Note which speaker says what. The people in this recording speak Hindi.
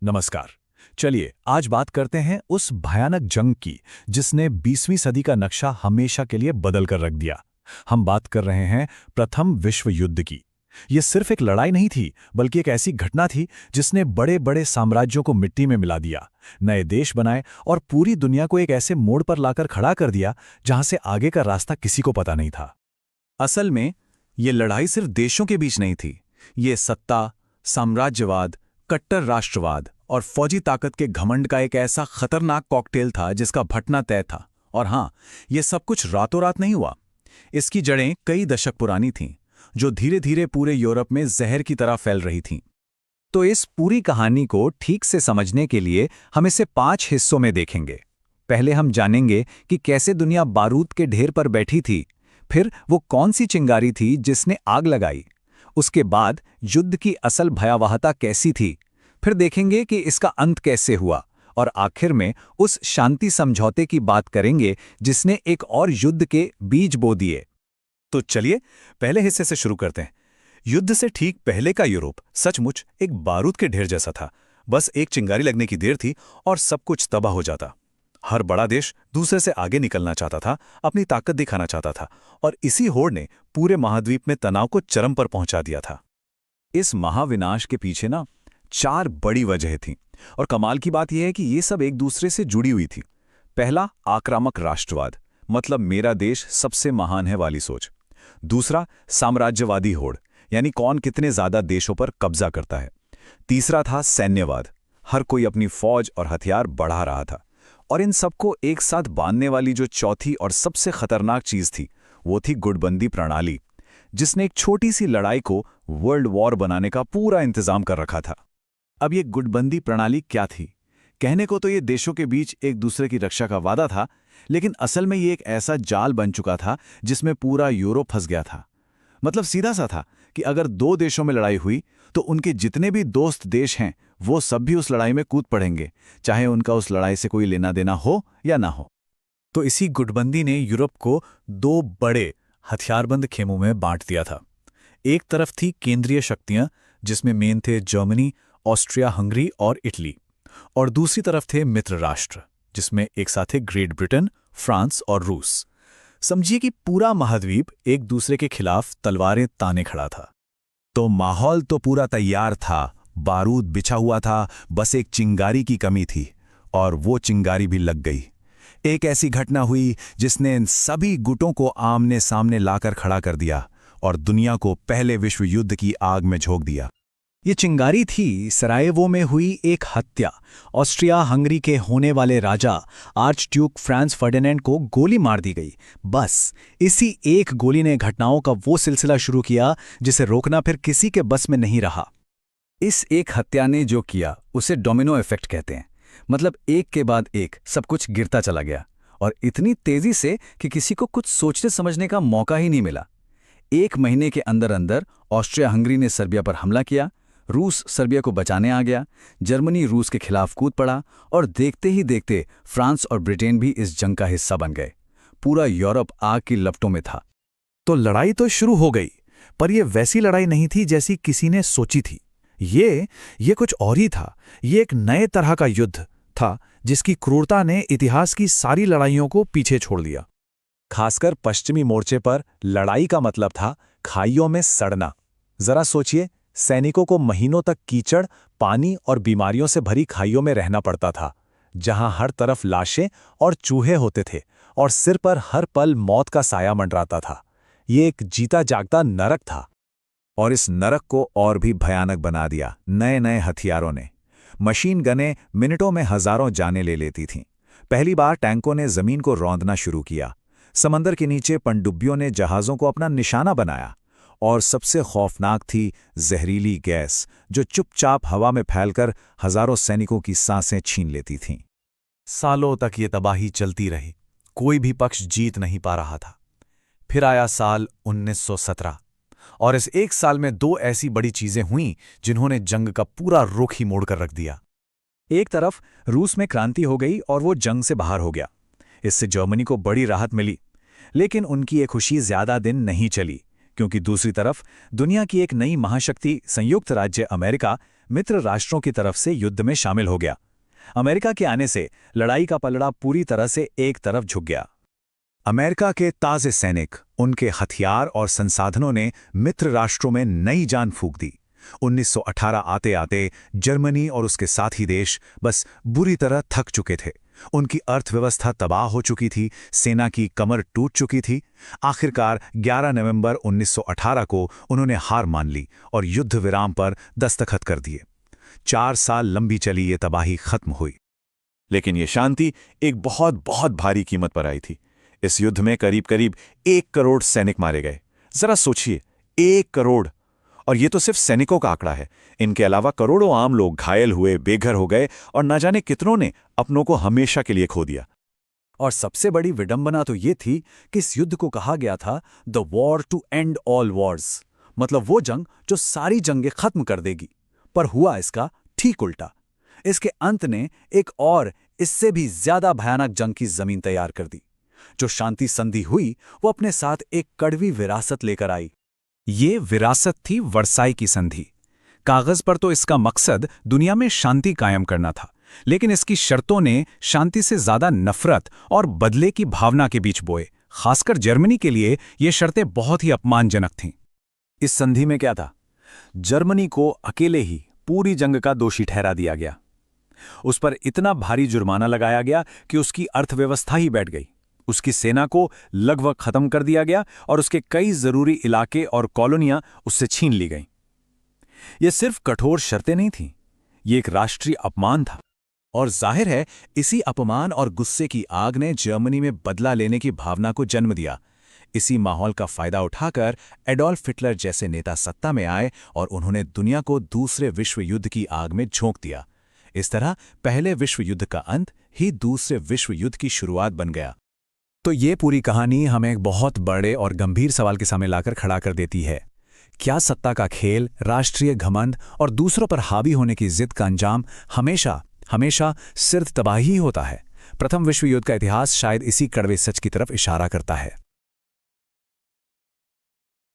Speaker 1: नमस्कार। चलिए आज बात करते हैं उस भयानक जंग की जिसने 20वीं सदी का नक्शा हमेशा के लिए बदल कर रख दिया। हम बात कर रहे हैं प्रथम विश्व युद्ध की। यह सिर्फ एक लड़ाई नहीं थी, बल्कि एक ऐसी घटना थी जिसने बड़े बड़े साम्राज्यों को मिट्टी में मिला दिया, नए देश बनाए और पूरी दुनिया को एक ऐसे मोड़ पर लाकर खड़ा कर दिया जहां से आगे का रास्ता किसी को पता नहीं था।
Speaker 2: असल में ये लड़ाई सिर्फ देशों के बीच नहीं थी। ये सत्ता, साम्राज्यवाद, कट्टर राष्ट्रवाद और फौजी ताकत के घमंड का एक ऐसा खतरनाक कॉकटेल था जिसका फटना तय था। और हां, ये सब कुछ रातों रात नहीं हुआ। इसकी जड़ें कई दशक पुरानी थीं, जो धीरे धीरे पूरे यूरोप में जहर की तरह फैल रही थीं। तो इस पूरी कहानी को ठीक से समझने के लिए हम इसे 5 हिस्सों में देखेंगे। पहले हम जानेंगे कि कैसे दुनिया बारूद के ढेर पर बैठी थी, फिर वो कौन सी चिंगारी थी जिसने आग लगाई, उसके बाद युद्ध की असल भयावहता कैसी थी, फिर देखेंगे कि इसका अंत कैसे हुआ, और आखिर में उस शांति समझौते की बात करेंगे जिसने एक और युद्ध के बीज बो दिए। तो चलिए पहले हिस्से से शुरू करते हैं। युद्ध से ठीक पहले का यूरोप सचमुच एक बारूद के ढेर जैसा था। बस एक चिंगारी लगने की देर थी और सब कुछ तबाह हो जाता। हर बड़ा देश दूसरे से आगे निकलना चाहता था, अपनी ताकत दिखाना चाहता था, और इसी होड़ ने पूरे महाद्वीप में तनाव को चरम पर पहुंचा दिया था। इस महाविनाश के पीछे 4 बड़ी वजह थीं, और कमाल की बात यह है कि ये सब एक दूसरे से जुड़ी हुई थी। पहला, आक्रामक राष्ट्रवाद, मतलब मेरा देश सबसे महान है वाली सोच। दूसरा, साम्राज्यवादी होड़, यानी कौन कितने ज्यादा देशों पर कब्जा करता है। तीसरा था सैन्यवाद, हर कोई अपनी फौज और हथियार बढ़ा रहा था। और इन सबको एक साथ बांधने वाली जो चौथी और सबसे खतरनाक चीज थी, वो थी गुटबंदी प्रणाली, जिसने एक छोटी सी लड़ाई को वर्ल्ड वॉर बनाने का पूरा इंतजाम कर रखा था। अब ये गुटबंदी प्रणाली क्या थी? कहने को तो ये देशों के बीच एक दूसरे की रक्षा का वादा था, लेकिन असल में ये एक ऐसा जाल बन चुका था जिसमें पूरा यूरोप फंस गया था। मतलब सीधा सा था कि अगर 2 देशों में लड़ाई हुई तो उनके जितने भी दोस्त देश हैं वो सब भी उस लड़ाई में कूद पड़ेंगे, चाहे उनका उस लड़ाई से कोई लेना देना हो या ना हो। तो इसी गुटबंदी ने यूरोप को 2 बड़े हथियारबंद खेमों में बांट दिया था। एक तरफ थी केंद्रीय शक्तियां, जिसमें मेन थे जर्मनी, ऑस्ट्रिया हंगरी और इटली, और दूसरी तरफ थे मित्र राष्ट्र, जिसमें एक साथ थे ग्रेट ब्रिटेन, फ्रांस और रूस। समझिए कि पूरा महाद्वीप एक दूसरे के खिलाफ तलवारें ताने खड़ा था। तो माहौल तो पूरा तैयार था, बारूद बिछा हुआ था, बस एक चिंगारी की कमी थी, और वो चिंगारी भी लग गई। एक ऐसी घटना हुई जिसने इन सभी गुटों को आमने सामने लाकर खड़ा कर दिया और दुनिया को पहले विश्व युद्ध की आग में झोंक दिया। ये चिंगारी थी सरायेवो में हुई एक हत्या। ऑस्ट्रिया हंगरी के होने वाले राजा आर्चड्यूक फ्रांस फर्डिनेंड को गोली मार दी गई। बस इसी एक गोली ने घटनाओं का वो सिलसिला शुरू किया जिसे रोकना फिर किसी के बस में नहीं रहा। इस एक हत्या ने जो किया उसे डोमिनो इफेक्ट कहते हैं। मतलब एक के बाद एक सब कुछ गिरता चला गया, और इतनी तेजी से कि किसी को कुछ सोचने समझने का मौका ही नहीं मिला। 1 महीने के अंदर अंदर ऑस्ट्रिया हंगरी ने सर्बिया पर हमला किया, रूस सर्बिया को बचाने आ गया, जर्मनी रूस के खिलाफ कूद पड़ा, और देखते ही देखते फ्रांस और ब्रिटेन भी इस जंग का हिस्सा बन गए। पूरा यूरोप आग की लपटों में था। तो लड़ाई तो शुरू हो गई, पर यह वैसी लड़ाई नहीं थी जैसी किसी ने सोची थी। ये कुछ और ही था। ये एक नए तरह का युद्ध था जिसकी क्रूरता ने इतिहास की सारी लड़ाइयों को पीछे छोड़ दिया। खासकर पश्चिमी मोर्चे पर लड़ाई का मतलब था खाइयों में सड़ना। जरा सोचिए, सैनिकों को महीनों तक कीचड़, पानी और बीमारियों से भरी खाइयों में रहना पड़ता था, जहां हर तरफ लाशें और चूहे होते थे और सिर पर हर पल मौत का साया मंडराता था। ये एक जीता जागता नरक था। और इस नरक को और भी भयानक बना दिया नए नए हथियारों ने। मशीन गनें मिनटों में हजारों जानें ले लेती थीं। पहली बार टैंकों ने जमीन को रौंदना शुरू किया। समंदर के नीचे पनडुब्बियों ने जहाज़ों को अपना निशाना बनाया। और सबसे खौफनाक थी जहरीली गैस, जो चुपचाप हवा में फैलकर हजारों सैनिकों की सांसें छीन लेती थीं। सालों तक ये तबाही चलती रही, कोई भी पक्ष जीत नहीं पा रहा था। फिर आया साल 1917, और इस एक साल में 2 ऐसी बड़ी चीजें हुईं जिन्होंने जंग का पूरा रुख ही मोड़कर रख दिया। एक तरफ रूस में क्रांति हो गई और वो जंग से बाहर हो गया। इससे जर्मनी को बड़ी राहत मिली, लेकिन उनकी ये खुशी ज्यादा दिन नहीं चली, क्योंकि दूसरी तरफ दुनिया की एक नई महाशक्ति संयुक्त राज्य अमेरिका
Speaker 1: मित्र राष्ट्रों की तरफ से युद्ध में शामिल हो गया। अमेरिका के आने से लड़ाई का पलड़ा पूरी तरह से एक तरफ झुक गया।
Speaker 2: अमेरिका के ताजे सैनिक, उनके हथियार और संसाधनों ने मित्र राष्ट्रों में नई जान फूंक दी। 1918 आते आते जर्मनी और उसके साथी देश बस बुरी तरह थक चुके थे। उनकी अर्थव्यवस्था तबाह हो चुकी थी, सेना की कमर टूट चुकी थी। आखिरकार 11 नवंबर 1918 को उन्होंने हार मान ली और युद्ध विराम पर दस्तखत कर दिए। 4 साल लंबी चली ये तबाही खत्म हुई।
Speaker 3: लेकिन ये शांति एक बहुत बहुत भारी कीमत पर आई थी। इस युद्ध में करीब करीब 1 करोड़ सैनिक मारे गए। जरा सोचिए, 1 करोड़! और ये तो सिर्फ सैनिकों का आंकड़ा है। इनके अलावा करोड़ों आम लोग घायल हुए, बेघर हो गए और न जाने कितनों ने अपनों को हमेशा के लिए खो दिया।
Speaker 1: और सबसे बड़ी विडंबना तो ये थी कि इस युद्ध को कहा गया था the war to end all wars, मतलब वो जंग जो सारी जंगें खत्म कर देगी। पर हुआ इसका ठीक उल्टा। इसके अंत ने एक और इससे भी ज्यादा भयानक जंग की जमीन तैयार कर दी। जो शांति संधि हुई वो अपने साथ एक कड़वी विरासत लेकर आई।
Speaker 2: ये विरासत थी वर्साई की संधि। कागज पर तो इसका मकसद दुनिया में शांति कायम करना था, लेकिन इसकी शर्तों ने शांति से ज्यादा नफरत और बदले की भावना के बीच बोए। खासकर जर्मनी के लिए ये शर्तें बहुत ही अपमानजनक थीं।
Speaker 1: इस संधि में क्या था? जर्मनी को अकेले ही पूरी जंग का दोषी ठहरा दिया गया। उस पर इतना भारी जुर्माना लगाया गया कि उसकी अर्थव्यवस्था ही बैठ गई। उसकी सेना को लगभग खत्म कर दिया गया और उसके कई जरूरी इलाके और कॉलोनियां उससे छीन ली गईं। ये सिर्फ कठोर शर्तें नहीं थीं, ये एक राष्ट्रीय अपमान था। और जाहिर है इसी अपमान और गुस्से की आग ने जर्मनी में बदला लेने की भावना को जन्म दिया। इसी माहौल का फायदा उठाकर एडोल्फ हिटलर जैसे नेता सत्ता में आए और उन्होंने दुनिया को दूसरे विश्व युद्ध की आग में झोंक दिया। इस तरह पहले विश्व युद्ध का अंत ही दूसरे विश्व युद्ध की शुरुआत बन गया।
Speaker 2: तो ये पूरी कहानी हमें एक बहुत बड़े और गंभीर सवाल के सामने लाकर खड़ा कर देती है। क्या सत्ता का खेल, राष्ट्रीय घमंड और दूसरों पर हावी होने की जिद का अंजाम हमेशा हमेशा सिर्फ तबाही होता है? प्रथम विश्व युद्ध का इतिहास शायद इसी कड़वे सच की तरफ इशारा करता है।